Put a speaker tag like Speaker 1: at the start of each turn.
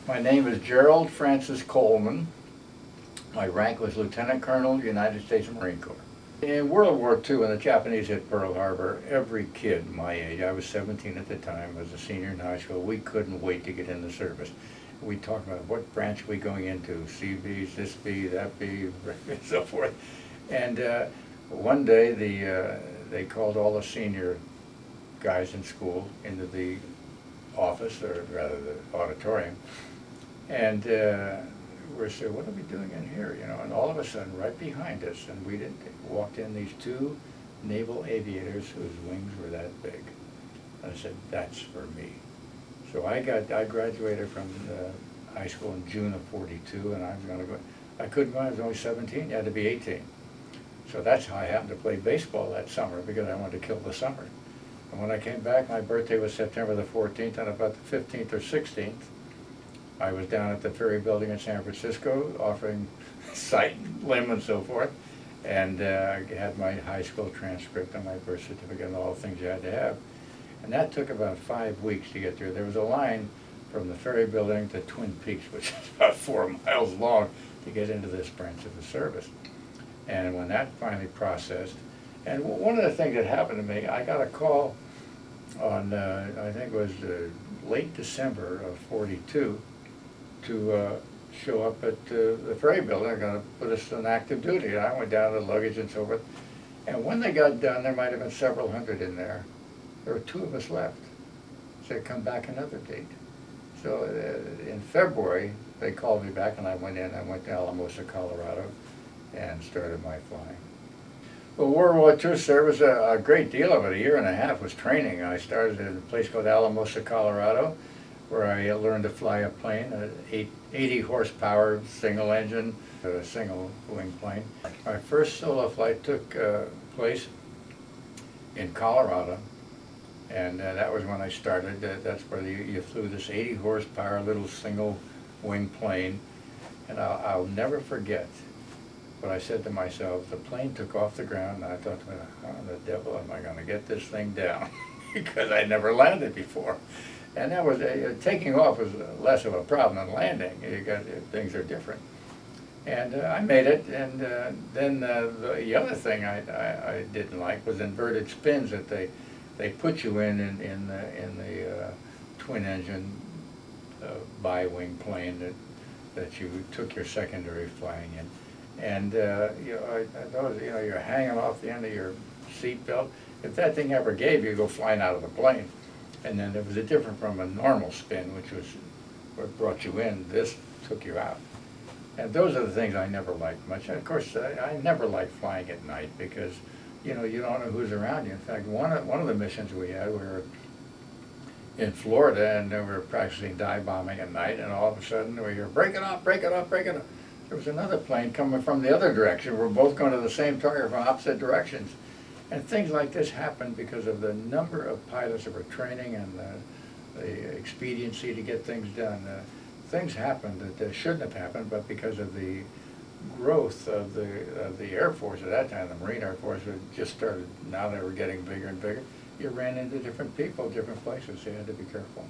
Speaker 1: My name is Gerald Francis Coleman. My rank was Lieutenant Colonel, United States Marine Corps. In World War II, when the Japanese hit Pearl Harbor, every kid my age, I was 17 at the time, was a senior in high school, we couldn't wait to get in the service. We talked about what branch are we going into, CVs, this B, that B, and so forth. And one day they called all the senior guys in school into the office, or rather the auditorium, and we said, what are we doing in here, you know? And all of a sudden, right behind us, and we didn't, walked in these two naval aviators whose wings were that big. And I said, that's for me. So I graduated from high school in June of '42, and I was going to go. I couldn't go. I was only 17. You had to be 18. So that's how I happened to play baseball that summer, because I wanted to kill the summer. And when I came back, my birthday was September the 14th, and about the 15th or 16th, I was down at the Ferry Building in San Francisco offering sight, limb, and so forth, and I had my high school transcript and my birth certificate and all the things you had to have. And that took about 5 weeks to get through. There was a line from the Ferry Building to Twin Peaks, which is about 4 miles long, to get into this branch of the service. And when that finally processed, and one of the things that happened to me, I got a call on, I think it was late December of '42, to show up at the Ferry Building. They're going to put us on active duty. And I went down to the luggage and so forth. And when they got done, there might have been several hundred in there. There were 2 of us left. So they come back another date. So in February, they called me back, and I went in. I went to Alamosa, Colorado, and started my flying. Well, World War II service, a great deal of it, 1.5 years was training. I started in a place called Alamosa, Colorado, where I learned to fly a plane, an 80 horsepower single engine, a single wing plane. My first solo flight took place in Colorado, and that was when I started. That's where you flew this 80 horsepower little single wing plane, and I'll never forget what I said to myself. The plane took off the ground, and I thought, how the devil am I going to get this thing down? Because I never landed before. And that was, taking off was less of a problem than landing. Things are different. And I made it, and then the other thing I didn't like was inverted spins that they put you in the twin engine bi-wing plane that you took your secondary flying in. And you're hanging off the end of your seat belt. If that thing ever gave, you go flying out of the plane. And then there was a different from a normal spin, which was what brought you in. This took you out. And those are the things I never liked much. And of course, I never liked flying at night, because you don't know who's around you. In fact, one of the missions we had, we were in Florida, and we were practicing dive bombing at night, and all of a sudden we hear, break it up, break it up, break it up. There was another plane coming from the other direction. We're both going to the same target from opposite directions. And things like this happened because of the number of pilots that were training and the expediency to get things done. Things happened that shouldn't have happened, but because of the growth of the Air Force at that time, the Marine Air Force had just started, now they were getting bigger and bigger, you ran into different people, different places, so you had to be careful.